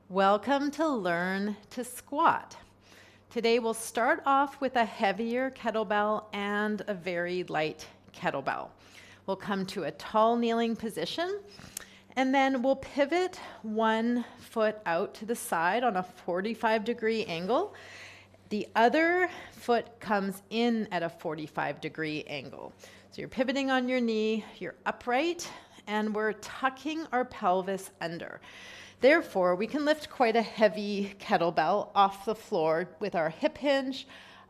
Welcome to Learn to Squat. Today we'll start off with a heavier kettlebell and a very light kettlebell. We'll come to a tall kneeling position and then we'll pivot 1 foot out to the side on a 45-degree angle. The other foot comes in at a 45-degree angle. So you're pivoting on your knee, you're upright, and we're tucking our pelvis under. Therefore, we can lift quite a heavy kettlebell off the floor with our hip hinge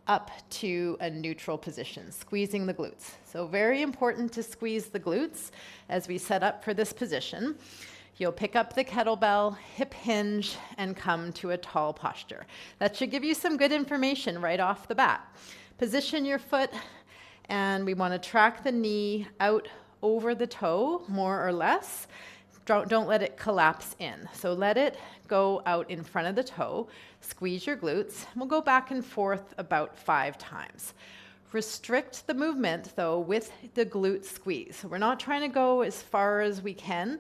up to a neutral position, squeezing the glutes. So very important to squeeze the glutes as we set up for this position. You'll pick up the kettlebell, hip hinge, and come to a tall posture. That should give you some good information right off the bat. Position your foot, and we want to track the knee out over the toe, more or less. Don't let it collapse in. So let it go out in front of the toe. Squeeze your glutes. We'll go back and forth about 5 times. Restrict the movement, though, with the glute squeeze. So we're not trying to go as far as we can.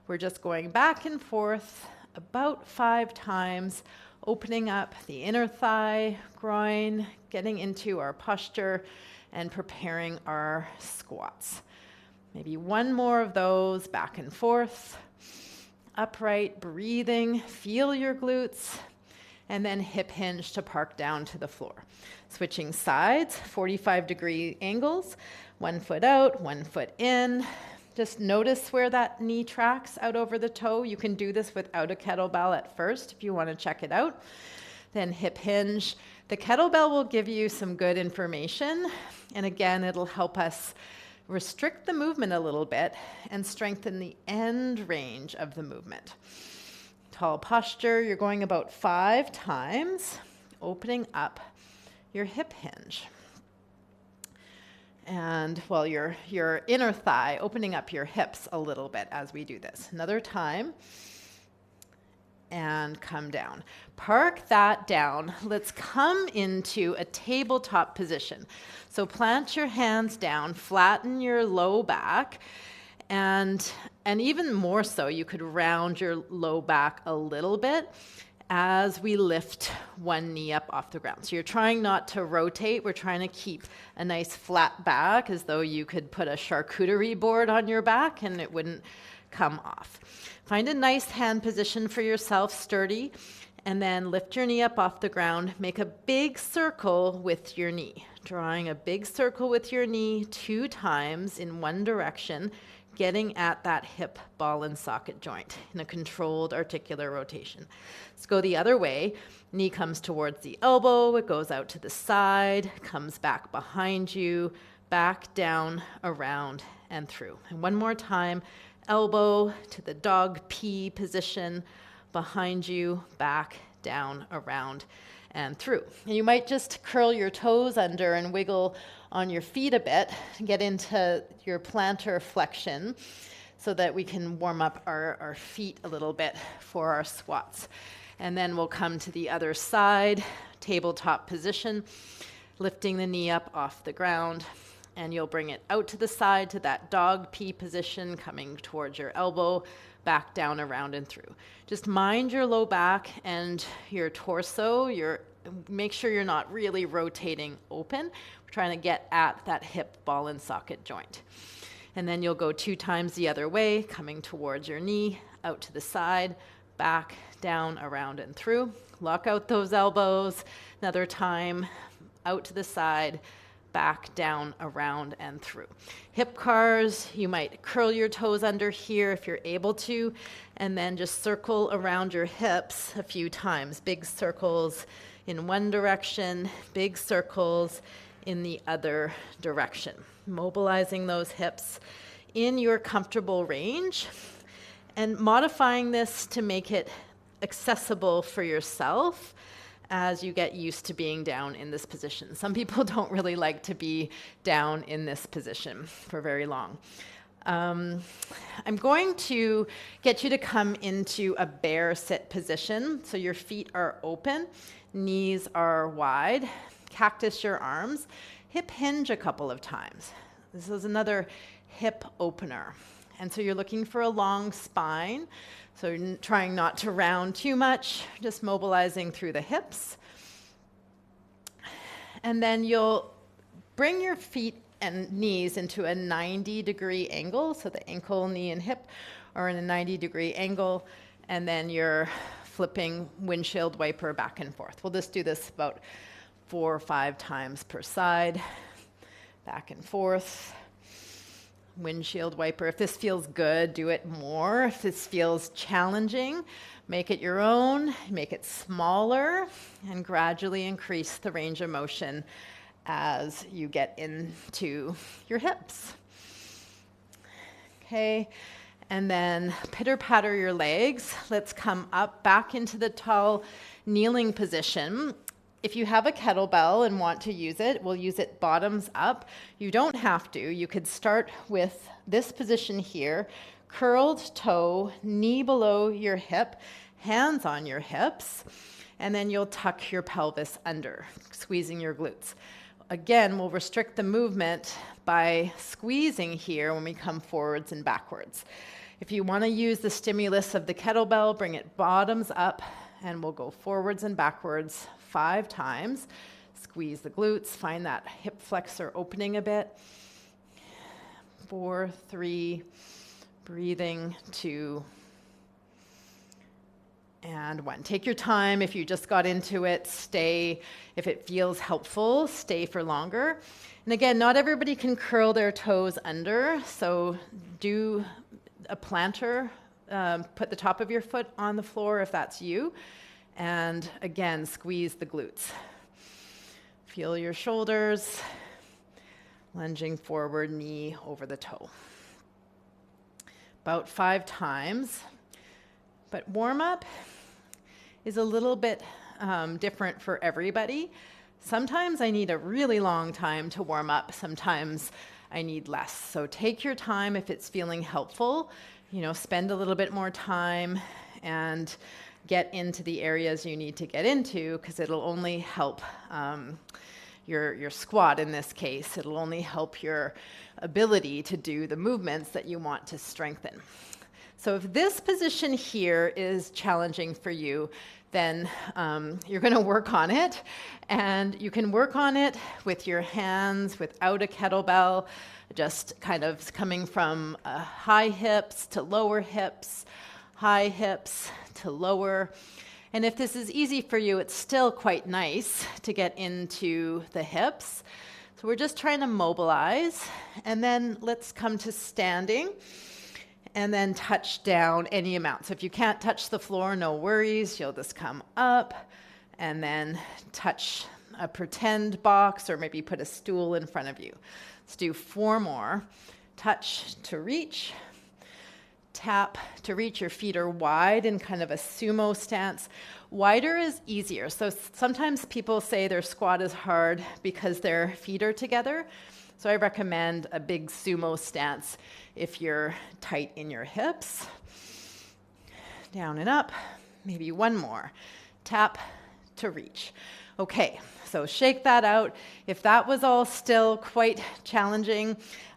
We're just going back and forth about 5 times, opening up the inner thigh, groin, getting into our posture, and preparing our squats. Maybe 1 more of those, back and forth, upright, breathing, feel your glutes, and then hip hinge to park down to the floor. Switching sides, 45-degree angles, 1 foot out, 1 foot in. Just notice where that knee tracks out over the toe. You can do this without a kettlebell at first if you want to check it out. Then hip hinge. The kettlebell will give you some good information, and again, it'll help us restrict the movement a little bit and strengthen the end range of the movement. Tall posture, you're going about 5 times, opening up your hip hinge. And your inner thigh, opening up your hips a little bit as we do this. Another time. And come down. Park that down. Let's come into a tabletop position. So plant your hands down, flatten your low back, and even more so, you could round your low back a little bit as we lift 1 knee up off the ground. So you're trying not to rotate. We're trying to keep a nice flat back as though you could put a charcuterie board on your back and it wouldn't come off. Find a nice hand position for yourself, sturdy, and then lift your knee up off the ground. Make a big circle with your knee. Drawing a big circle with your knee 2 times in one direction, getting at that hip ball and socket joint in a controlled articular rotation. Let's go the other way. Knee comes towards the elbow, it goes out to the side, comes back behind you, back, down, around, and through. And 1 more time. Elbow to the dog pee position, behind you, back, down, around, and through. And you might just curl your toes under and wiggle on your feet a bit, get into your plantar flexion so that we can warm up our feet a little bit for our squats. And then we'll come to the other side, tabletop position, lifting the knee up off the ground. And you'll bring it out to the side to that dog pee position, coming towards your elbow, back, down, around, and through. Just mind your low back and your torso. Make sure you're not really rotating open. We're trying to get at that hip ball and socket joint. And then you'll go 2 times the other way, coming towards your knee, out to the side, back, down, around, and through. Lock out those elbows. Another time, out to the side, back, down, around, and through. Hip cars, you might curl your toes under here if you're able to, and then just circle around your hips a few times. Big circles in one direction, big circles in the other direction. Mobilizing those hips in your comfortable range and modifying this to make it accessible for yourself as you get used to being down in this position. Some people don't really like to be down in this position for very long. I'm going to get you to come into a bear sit position. So your feet are open, knees are wide, cactus your arms, hip hinge a couple of times. This is another hip opener. And so you're looking for a long spine. So you're trying not to round too much, just mobilizing through the hips. And then you'll bring your feet and knees into a 90-degree angle. So the ankle, knee, and hip are in a 90-degree angle. And then you're flipping windshield wiper back and forth. We'll just do this about 4 or 5 times per side. Back and forth. Windshield wiper. If this feels good, do it more. If this feels challenging, make it your own, make it smaller, and gradually increase the range of motion as you get into your hips. Okay, and then pitter-patter your legs. Let's come up back into the tall kneeling position. If you have a kettlebell and want to use it, we'll use it bottoms up. You don't have to. You could start with this position here, curled toe, knee below your hip, hands on your hips, and then you'll tuck your pelvis under, squeezing your glutes. Again, we'll restrict the movement by squeezing here when we come forwards and backwards. If you want to use the stimulus of the kettlebell, bring it bottoms up, and we'll go forwards and backwards 5 times. Squeeze the glutes, find that hip flexor opening a bit. 4, 3, breathing, 2, and 1. Take your time. If you just got into it, stay. If it feels helpful, stay for longer. And again, not everybody can curl their toes under, so do a planter. Put the top of your foot on the floor if that's you. And again, squeeze the glutes. Feel your shoulders, lunging forward, knee over the toe. About 5 times. But warm up is a little bit different for everybody. Sometimes I need a really long time to warm up. Sometimes I need less. So take your time if it's feeling helpful. Spend a little bit more time and get into the areas you need to get into, because it'll only help your squat in this case. It'll only help your ability to do the movements that you want to strengthen. So if this position here is challenging for you, then you're going to work on it. And you can work on it with your hands, without a kettlebell, just kind of coming from high hips to lower hips, high hips to lower. And if this is easy for you, it's still quite nice to get into the hips. So we're just trying to mobilize. And then let's come to standing. And then touch down any amount. So if you can't touch the floor, no worries. You'll just come up and then touch a pretend box, or maybe put a stool in front of you. Let's do 4 more. Touch to reach. Tap to reach. Your feet are wide in kind of a sumo stance. Wider is easier. So sometimes people say their squat is hard because their feet are together. So I recommend a big sumo stance if you're tight in your hips. Down and up. Maybe 1 more. Tap to reach. Okay, so shake that out. If that was all still quite challenging,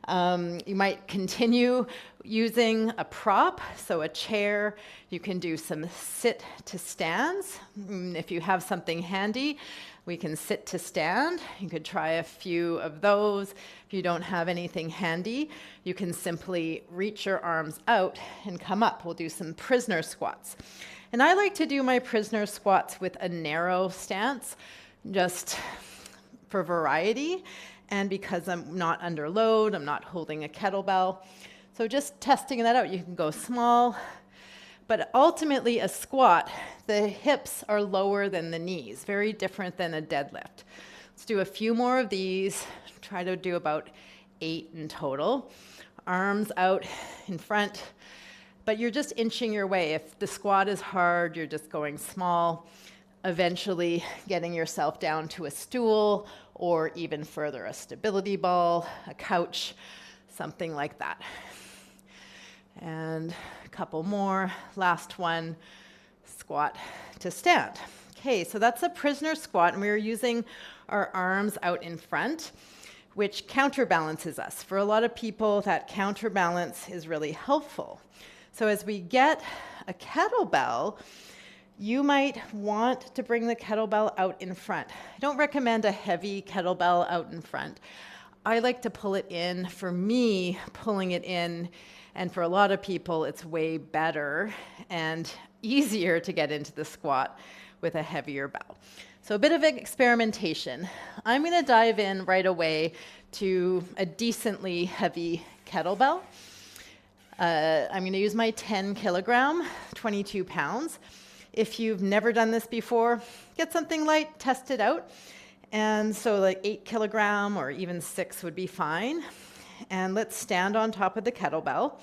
you might continue using a prop, so a chair. You can do some sit to stands. If you have something handy, we can sit to stand. You could try a few of those. If you don't have anything handy, you can simply reach your arms out and come up. We'll do some prisoner squats. And I like to do my prisoner squats with a narrow stance, just for variety, and because I'm not under load, I'm not holding a kettlebell. So just testing that out. You can go small, but ultimately a squat, the hips are lower than the knees, very different than a deadlift. Let's do a few more of these. Try to do about 8 in total. Arms out in front, but you're just inching your way. If the squat is hard, you're just going small, eventually getting yourself down to a stool, or even further, a stability ball, a couch, something like that. And a couple more. Last one, squat to stand. Okay, so that's a prisoner squat, and we're using our arms out in front, which counterbalances us. For a lot of people, that counterbalance is really helpful. So as we get a kettlebell, you might want to bring the kettlebell out in front. I don't recommend a heavy kettlebell out in front. I like to pull it in. For me, pulling it in, and for a lot of people, it's way better and easier to get into the squat with a heavier bell. So a bit of experimentation. I'm going to dive in right away to a decently heavy kettlebell. I'm going to use my 10 kilogram, 22 pounds. If you've never done this before, get something light, test it out. And so like 8 kilogram or even 6 would be fine. And let's stand on top of the kettlebell.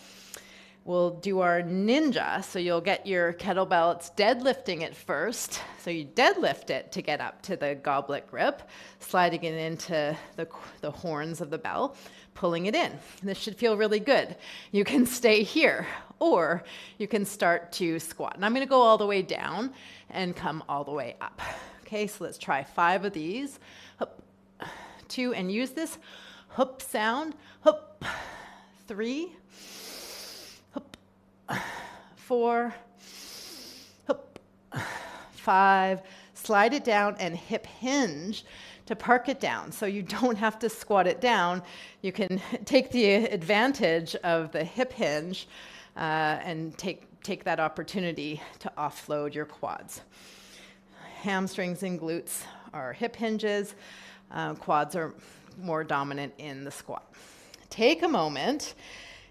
We'll do our ninja. So you'll get your kettlebell, it's deadlifting it first. So you deadlift it to get up to the goblet grip, sliding it into the horns of the bell, pulling it in. This should feel really good. You can stay here, or you can start to squat. And I'm going to go all the way down and come all the way up. Okay, so let's try 5 of these. Hup, 2, and use this hup sound. Hup, 3, hup, 4, hup, 5. Slide it down and hip hinge to park it down. So you don't have to squat it down. You can take the advantage of the hip hinge and take that opportunity to offload your quads. Hamstrings and glutes are hip hinges. Quads are more dominant in the squat. Take a moment,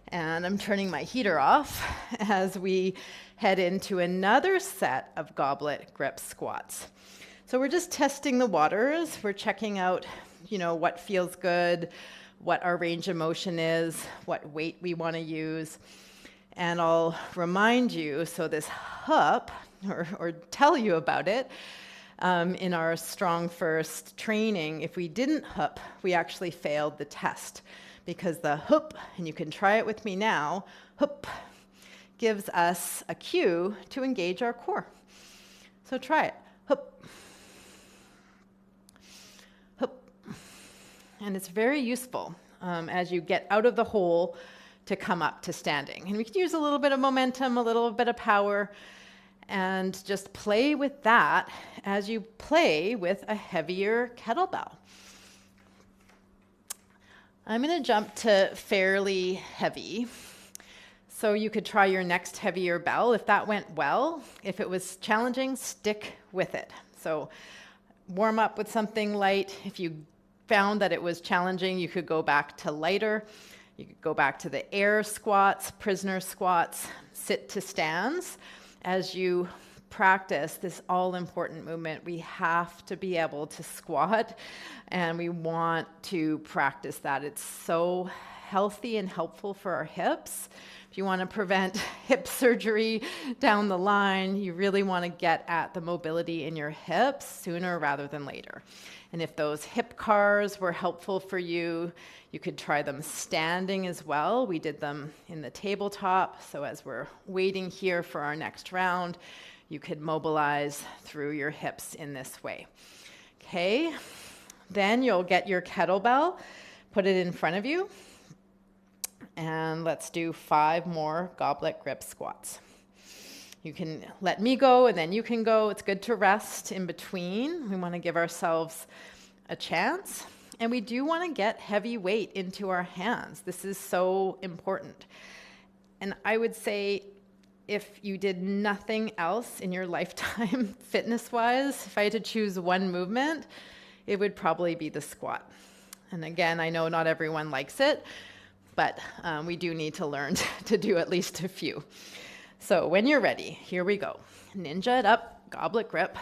and I'm turning my heater off as we head into another set of goblet grip squats. So we're just testing the waters. We're checking out, what feels good, what our range of motion is, what weight we want to use. And I'll remind you, so this hup, or tell you about it, in our Strong First training, if we didn't hup, we actually failed the test, because the hup, and you can try it with me now, hup, gives us a cue to engage our core. So try it. Hup. Hup. And it's very useful as you get out of the hole to come up to standing. And we can use a little bit of momentum, a little bit of power, and just play with that as you play with a heavier kettlebell. I'm going to jump to fairly heavy. So you could try your next heavier bell. If that went well, if it was challenging, stick with it. So warm up with something light. If you found that it was challenging, you could go back to lighter. You could go back to the air squats, prisoner squats, sit to stands. As you practice this all-important movement, we have to be able to squat, and we want to practice that. It's so healthy and helpful for our hips. If you want to prevent hip surgery down the line, you really want to get at the mobility in your hips sooner rather than later. And if those hip cars were helpful for you, you could try them standing as well. We did them in the tabletop. So as we're waiting here for our next round, you could mobilize through your hips in this way. Okay, then you'll get your kettlebell, put it in front of you, and let's do 5 more goblet grip squats. You can let me go, and then you can go. It's good to rest in between. We want to give ourselves a chance. And we do want to get heavy weight into our hands. This is so important. And I would say if you did nothing else in your lifetime, fitness-wise, if I had to choose one movement, it would probably be the squat. And again, I know not everyone likes it, but we do need to learn to do at least a few. So when you're ready, here we go. Ninja it up, goblet grip.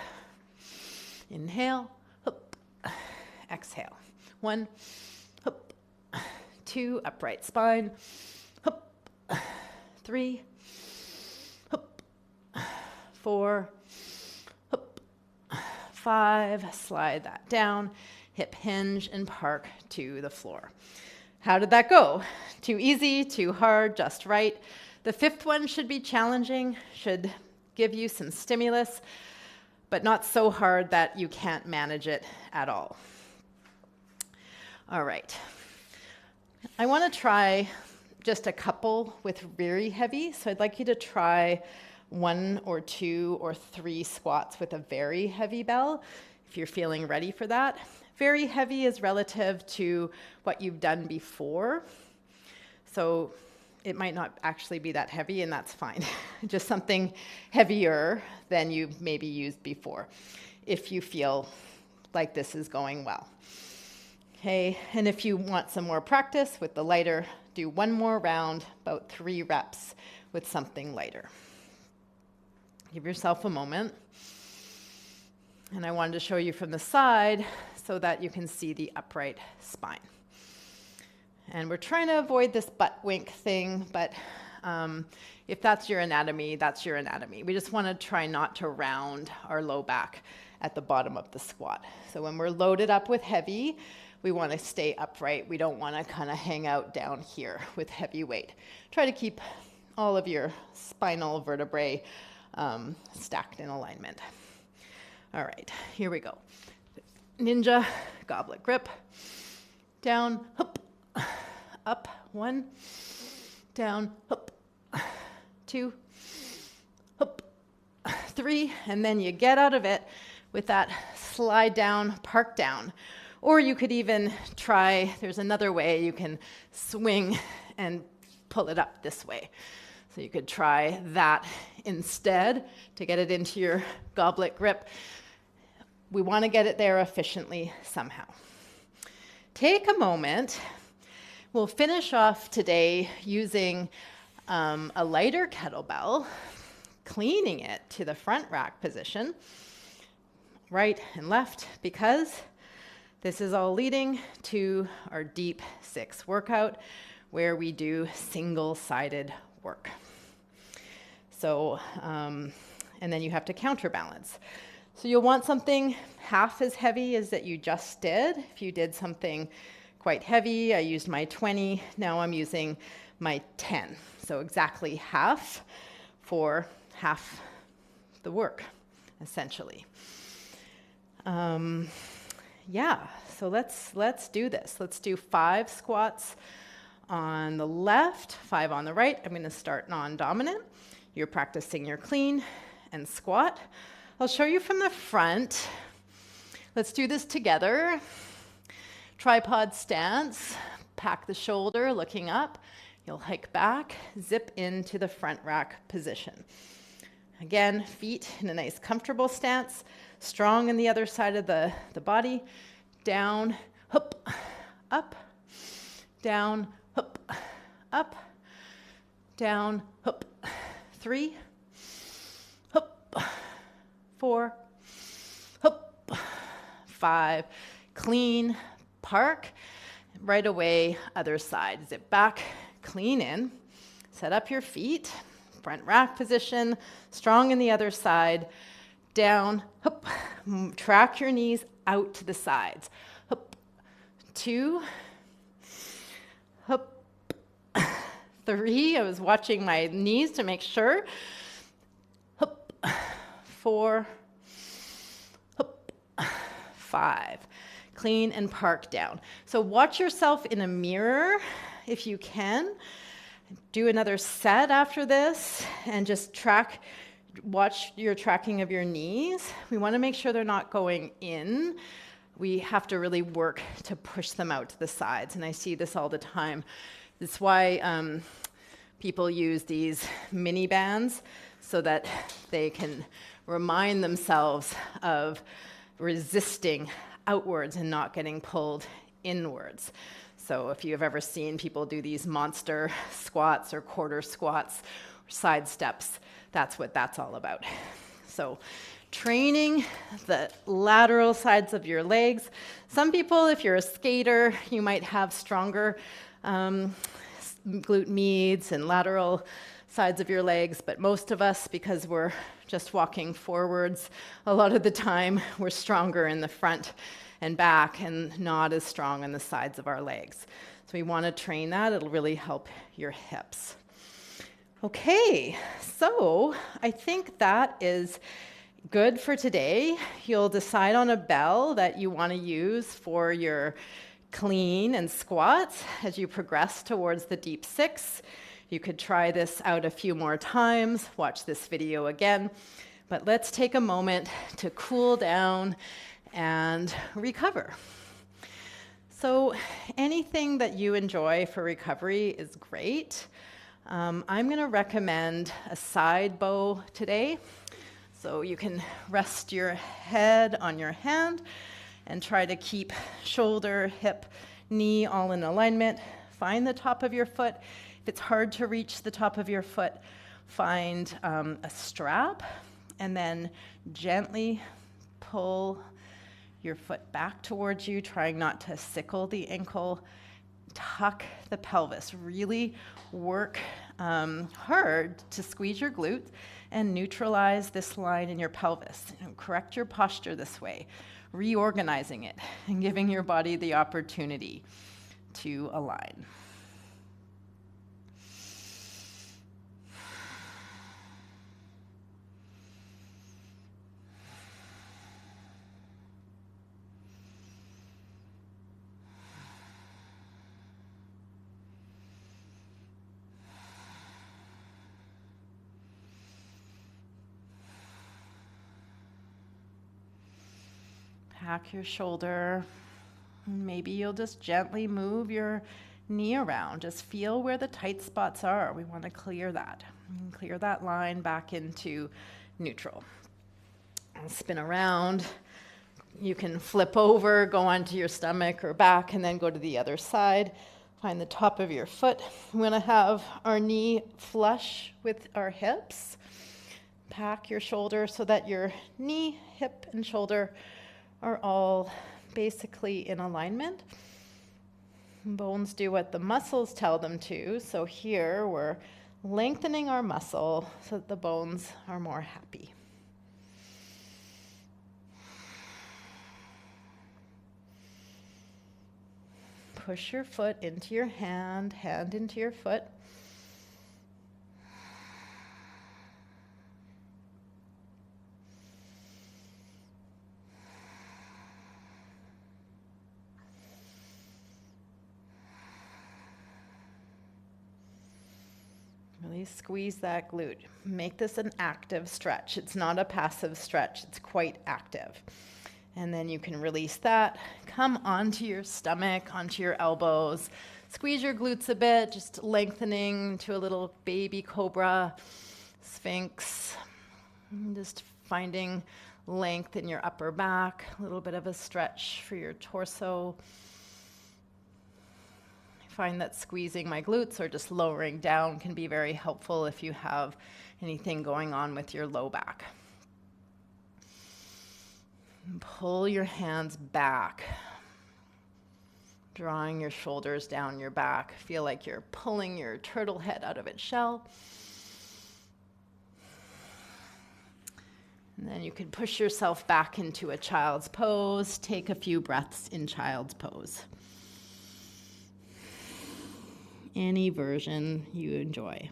Inhale, hup, exhale. 1, hup, 2, upright spine, hup, 3, hup, 4, hup, 5, slide that down, hip hinge and park to the floor. How did that go? Too easy, too hard, just right? The 5th one should be challenging, should give you some stimulus, but not so hard that you can't manage it at all. All right. I want to try just a couple with very heavy, so I'd like you to try 1 or 2 or 3 squats with a very heavy bell if you're feeling ready for that. Very heavy is relative to what you've done before. So it might not actually be that heavy, and that's fine. Just something heavier than you maybe used before, if you feel like this is going well. Okay, and if you want some more practice with the lighter, do 1 more round, about 3 reps with something lighter. Give yourself a moment. And I wanted to show you from the side so that you can see the upright spine. And we're trying to avoid this butt wink thing, but if that's your anatomy, that's your anatomy. We just want to try not to round our low back at the bottom of the squat. So when we're loaded up with heavy, we want to stay upright. We don't want to kind of hang out down here with heavy weight. Try to keep all of your spinal vertebrae stacked in alignment. All right, here we go. Ninja, goblet grip, down, hop, up, 1, down, hop, 2, hop, 3, and then you get out of it with that slide down, park down. Or you could even try, there's another way, you can swing and pull it up this way. So you could try that instead to get it into your goblet grip. We want to get it there efficiently somehow. Take a moment. We'll finish off today using a lighter kettlebell, cleaning it to the front rack position, right and left, because this is all leading to our deep 6 workout where we do single-sided work. So, and then you have to counterbalance. So you'll want something half as heavy as that you just did. If you did something quite heavy, I used my 20, now I'm using my 10. So exactly half for half the work, essentially. Yeah, so let's do this. Let's do 5 squats on the left, 5 on the right. I'm going to start non-dominant. You're practicing your clean and squat. I'll show you from the front. Let's do this together. Tripod stance, pack the shoulder, looking up. You'll hike back, zip into the front rack position. Again, feet in a nice comfortable stance, strong in the other side of the body. Down, hop, up, down, hop, up, down, hop. 3, hop, 4, hop, 5. Clean, park, right away, other side. Zip back, clean in, set up your feet, front rack position, strong in the other side, down, hop, track your knees out to the sides, hop, 2, hop, 3, I was watching my knees to make sure, hop, 4, hop, 5. Clean and park down. So watch yourself in a mirror if you can. Do another set after this and just watch your tracking of your knees. We want to make sure they're not going in. We have to really work to push them out to the sides, and I see this all the time. That's why people use these mini bands so that they can remind themselves of resisting outwards and not getting pulled inwards. So if you've ever seen people do these monster squats or quarter squats or side steps, that's what that's all about. So training the lateral sides of your legs. Some people, if you're a skater, you might have stronger glute medius and lateral sides of your legs, but most of us, because we're just walking forwards, a lot of the time we're stronger in the front and back and not as strong on the sides of our legs. So we want to train that. It'll really help your hips. Okay, so I think that is good for today. You'll decide on a bell that you want to use for your clean and squats as you progress towards the deep 6. You could try this out a few more times, watch this video again, but let's take a moment to cool down and recover. So anything that you enjoy for recovery is great. I'm going to recommend a side bow today. So you can rest your head on your hand and try to keep shoulder, hip, knee all in alignment. Find the top of your foot. If it's hard to reach the top of your foot, find a strap and then gently pull your foot back towards you, trying not to sickle the ankle. Tuck the pelvis. Really work hard to squeeze your glutes and neutralize this line in your pelvis. Correct your posture this way, reorganizing it and giving your body the opportunity to align. Pack your shoulder. Maybe you'll just gently move your knee around. Just feel where the tight spots are. We want to clear that. Clear that line back into neutral. And spin around. You can flip over, go onto your stomach or back, and then go to the other side. Find the top of your foot. We want to have our knee flush with our hips. Pack your shoulder so that your knee, hip, and shoulder are all basically in alignment. Bones do what the muscles tell them to. So here we're lengthening our muscle so that the bones are more happy. Push your foot into your hand, hand into your foot. Really squeeze that glute. Make this an active stretch. It's not a passive stretch. It's quite active. And then you can release that. Come onto your stomach, onto your elbows. Squeeze your glutes a bit, just lengthening to a little baby cobra, sphinx. And just finding length in your upper back, a little bit of a stretch for your torso. Find that squeezing my glutes or just lowering down can be very helpful if you have anything going on with your low back. And pull your hands back, drawing your shoulders down your back. Feel like you're pulling your turtle head out of its shell. And then you can push yourself back into a child's pose. Take a few breaths in child's pose. Any version you enjoy.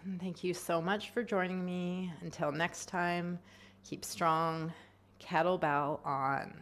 And thank you so much for joining me. Until next time, keep strong. Kettlebell on.